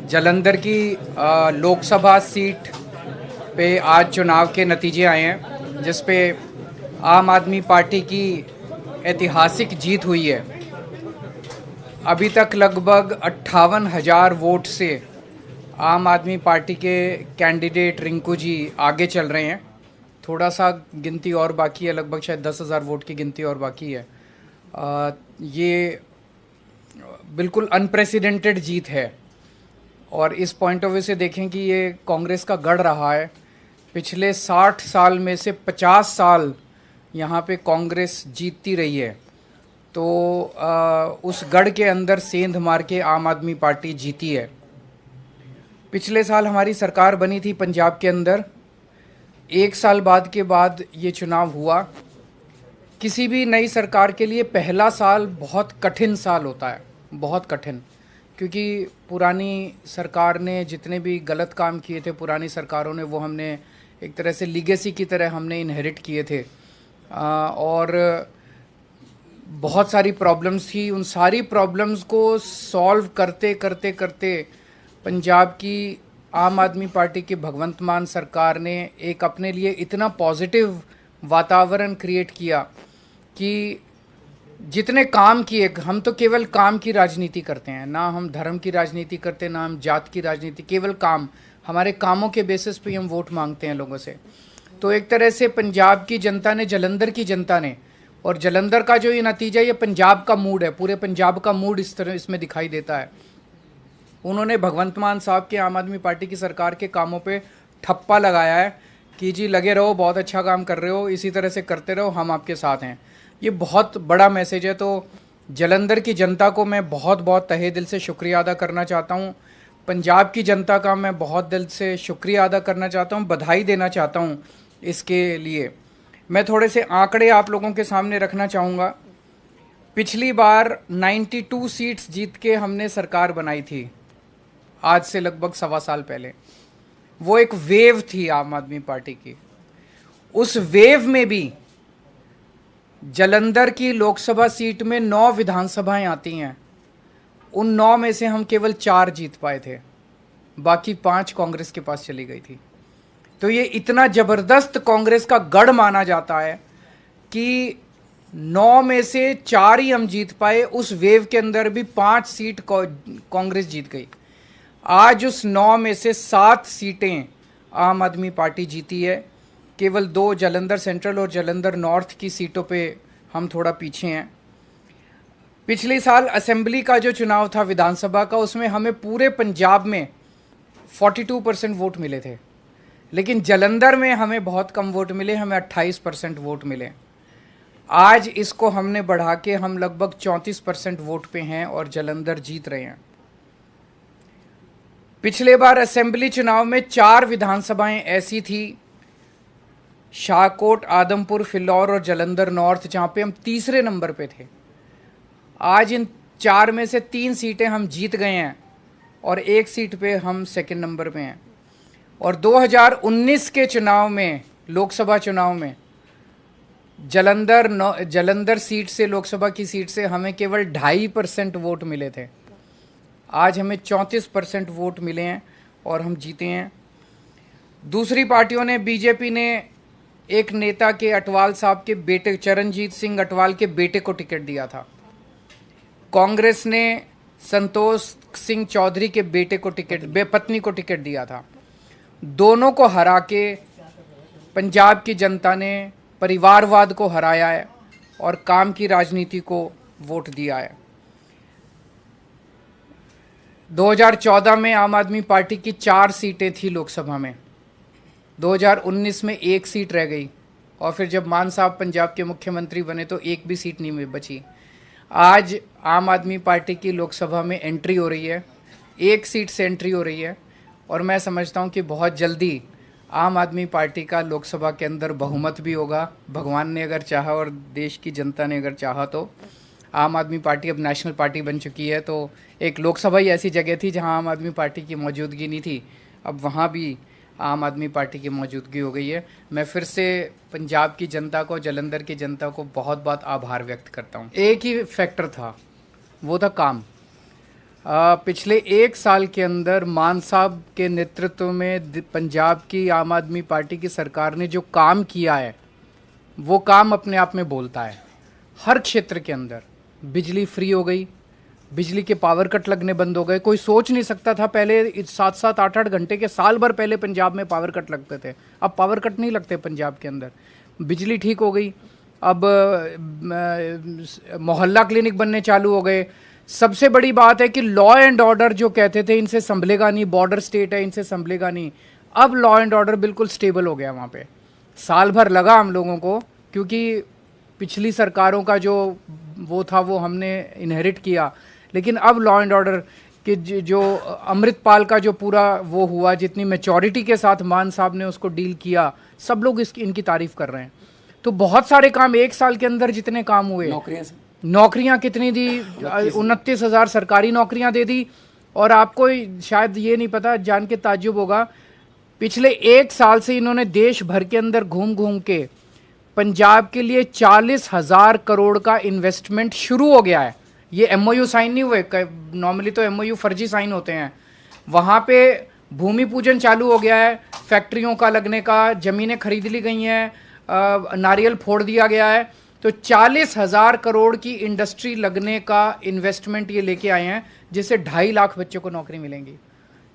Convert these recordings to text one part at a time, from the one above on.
जालंधर की लोकसभा सीट पे आज चुनाव के नतीजे आए हैं, जिस पे आम आदमी पार्टी की ऐतिहासिक जीत हुई है। अभी तक लगभग 58,000 वोट से आम आदमी पार्टी के कैंडिडेट रिंकू जी आगे चल रहे हैं। थोड़ा सा गिनती और बाकी है, लगभग शायद 10,000 वोट की गिनती और बाकी है। ये बिल्कुल अनप्रेसिडेंटेड जीत है और इस पॉइंट ऑफ व्यू से देखें कि ये कांग्रेस का गढ़ रहा है। पिछले 60 साल में से 50 साल यहाँ पे कांग्रेस जीतती रही है, तो उस गढ़ के अंदर सेंध मार के आम आदमी पार्टी जीती है। पिछले साल हमारी सरकार बनी थी पंजाब के अंदर। एक साल बाद ये चुनाव हुआ। किसी भी नई सरकार के लिए पहला साल बहुत कठिन साल होता है, बहुत कठिन, क्योंकि पुरानी सरकार ने जितने भी गलत काम किए थे, पुरानी सरकारों ने, वो हमने एक तरह से लीगेसी की तरह हमने इनहेरिट किए थे। और बहुत सारी प्रॉब्लम्स थी। उन सारी प्रॉब्लम्स को सॉल्व करते करते करते पंजाब की आम आदमी पार्टी की भगवंत मान सरकार ने एक अपने लिए इतना पॉजिटिव वातावरण क्रिएट किया कि जितने काम किए, हम तो केवल काम की राजनीति करते हैं, ना हम धर्म की राजनीति करते, ना हम जात की राजनीति, केवल काम। हमारे कामों के बेसिस पे हम वोट मांगते हैं लोगों से। तो एक तरह से पंजाब की जनता ने, जालंधर की जनता ने, और जालंधर का जो ये नतीजा, ये पंजाब का मूड है, पूरे पंजाब का मूड इस तरह इसमें दिखाई देता है। उन्होंने भगवंत मान साहब के आम आदमी पार्टी की सरकार के कामों पे ठप्पा लगाया है कि जी लगे रहो, बहुत अच्छा काम कर रहे हो, इसी तरह से करते रहो, हम आपके साथ हैं। ये बहुत बड़ा मैसेज है। तो जालंधर की जनता को मैं बहुत बहुत तहे दिल से शुक्रिया अदा करना चाहता हूँ। पंजाब की जनता का मैं बहुत दिल से शुक्रिया अदा करना चाहता हूँ, बधाई देना चाहता हूँ इसके लिए। मैं थोड़े से आंकड़े आप लोगों के सामने रखना चाहूँगा। पिछली बार 92 सीट्स जीत के हमने सरकार बनाई थी, आज से लगभग 1.25 साल पहले। वो एक वेव थी आम आदमी पार्टी की। उस वेव में भी जालंधर की लोकसभा सीट में 9 विधानसभाएं आती हैं। उन 9 में से हम केवल 4 जीत पाए थे, बाकी 5 कांग्रेस के पास चली गई थी। तो ये इतना जबरदस्त कांग्रेस का गढ़ माना जाता है कि 9 में से 4 ही हम जीत पाए। उस वेव के अंदर भी 5 सीट कांग्रेस जीत गई। आज उस 9 में से 7 सीटें आम आदमी पार्टी जीती है। केवल 2 जालंधर सेंट्रल और जालंधर नॉर्थ की सीटों पे हम थोड़ा पीछे हैं। पिछले साल असेंबली का जो चुनाव था विधानसभा का, उसमें हमें पूरे पंजाब में 42% वोट मिले थे, लेकिन जालंधर में हमें बहुत कम वोट मिले, हमें 28% वोट मिले। आज इसको हमने बढ़ा के हम लगभग 34% वोट पे हैं और जालंधर जीत रहे हैं। पिछले बार असेंबली चुनाव में 4 विधानसभाएं ऐसी थी, शाहकोट, आदमपुर, फिलौर और जालंधर नॉर्थ, जहाँ पे हम तीसरे नंबर पे थे। आज इन 4 में से 3 सीटें हम जीत गए हैं और 1 सीट पे हम सेकंड नंबर पे हैं। और 2019 के चुनाव में, लोकसभा चुनाव में, जालंधर सीट से, लोकसभा की सीट से हमें केवल 2.5% वोट मिले थे। आज हमें 34% वोट मिले हैं और हम जीते हैं। दूसरी पार्टियों ने, बीजेपी ने एक नेता के, अटवाल साहब के बेटे, चरणजीत सिंह अटवाल के बेटे को टिकट दिया था। कांग्रेस ने संतोष सिंह चौधरी के बेटे को पत्नी को टिकट दिया था। दोनों को हरा के पंजाब की जनता ने परिवारवाद को हराया है और काम की राजनीति को वोट दिया है। 2014 में आम आदमी पार्टी की 4 सीटें थी लोकसभा में। 2019 में 1 सीट रह गई और फिर जब मान साहब पंजाब के मुख्यमंत्री बने तो 1 भी सीट नहीं बची। आज आम आदमी पार्टी की लोकसभा में एंट्री हो रही है, 1 सीट से एंट्री हो रही है और मैं समझता हूँ कि बहुत जल्दी आम आदमी पार्टी का लोकसभा के अंदर बहुमत भी होगा। भगवान ने अगर चाहा और देश की जनता ने अगर चाहा तो आम आदमी पार्टी अब नेशनल पार्टी बन चुकी है। तो एक लोकसभा ही ऐसी जगह थी जहां आम आदमी पार्टी की मौजूदगी नहीं थी, अब वहां भी आम आदमी पार्टी की मौजूदगी हो गई है। मैं फिर से पंजाब की जनता को, जालंधर की जनता को बहुत बहुत आभार व्यक्त करता हूं। एक ही फैक्टर था, वो था काम। पिछले एक साल के अंदर मान साहब के नेतृत्व में पंजाब की आम आदमी पार्टी की सरकार ने जो काम किया है वो काम अपने आप में बोलता है। हर क्षेत्र के अंदर बिजली फ्री हो गई, बिजली के पावर कट लगने बंद हो गए। कोई सोच नहीं सकता था पहले 7-7, 8-8 घंटे के, साल भर पहले पंजाब में पावर कट लगते थे। अब पावर कट नहीं लगते पंजाब के अंदर। बिजली ठीक हो गई। अब मोहल्ला क्लिनिक बनने चालू हो गए। सबसे बड़ी बात है कि लॉ एंड ऑर्डर जो कहते थे इनसे संभलेगा नहीं, बॉर्डर स्टेट है इनसे संभलेगा नहीं, अब लॉ एंड ऑर्डर बिल्कुल स्टेबल हो गया वहाँ पे। साल भर लगा हम लोगों को, क्योंकि पिछली सरकारों का जो वो था वो हमने इनहेरिट किया, लेकिन अब लॉ एंड ऑर्डर के जो अमृतपाल का जो पूरा वो हुआ, जितनी मैच्योरिटी के साथ मान साहब ने उसको डील किया, सब लोग इनकी तारीफ कर रहे हैं। तो बहुत सारे काम एक साल के अंदर जितने काम हुए, नौकरियां कितनी दी, 29,000 सरकारी नौकरियां दे दी। और आपको शायद ये नहीं पता, जान के ताज्जुब होगा, पिछले एक साल से इन्होंने देश भर के अंदर घूम घूम के पंजाब के लिए 40,000 करोड़ का इन्वेस्टमेंट शुरू हो गया है। ये एमओयू साइन नहीं हुए, नॉर्मली तो एमओयू फर्जी साइन होते हैं। वहाँ पे भूमि पूजन चालू हो गया है, फैक्ट्रियों का लगने का, ज़मीनें खरीद ली गई हैं, नारियल फोड़ दिया गया है। तो 40,000 करोड़ की इंडस्ट्री लगने का इन्वेस्टमेंट ये लेके आए हैं, जिससे 2.5 लाख बच्चों को नौकरी मिलेंगी।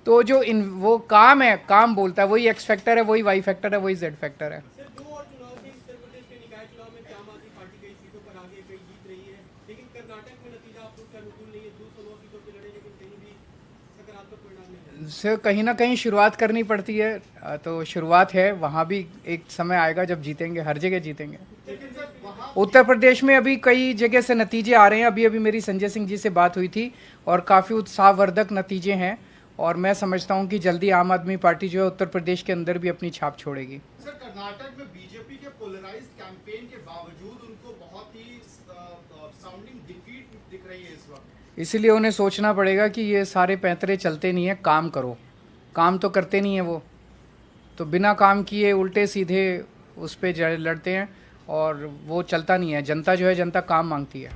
तो जो वो काम है, काम बोलता है, वही एक्स फैक्टर है, वही वाई फैक्टर है, वही जेड फैक्टर है। सर कहीं ना कहीं शुरुआत करनी पड़ती है, तो शुरुआत है, वहाँ भी एक समय आएगा जब जीतेंगे, हर जगह जीतेंगे। उत्तर प्रदेश में अभी कई जगह से नतीजे आ रहे हैं। अभी मेरी संजय सिंह जी से बात हुई थी और काफ़ी उत्साहवर्धक नतीजे हैं, और मैं समझता हूं कि जल्दी आम आदमी पार्टी जो है उत्तर प्रदेश के अंदर भी अपनी छाप छोड़ेगी। सर कर्नाटक में बीजेपी के पोलराइज्ड कैंपेन के बावजूद उनको बहुत ही साउंडिंग डिफीट दिख रही है इस वक्त। इसीलिए उन्हें सोचना पड़ेगा कि ये सारे पैंतरे चलते नहीं है, काम करो। काम तो करते नहीं है वो, तो बिना काम किए उल्टे सीधे उस पर लड़ते हैं, और वो चलता नहीं है। जनता जो है, जनता काम मांगती है।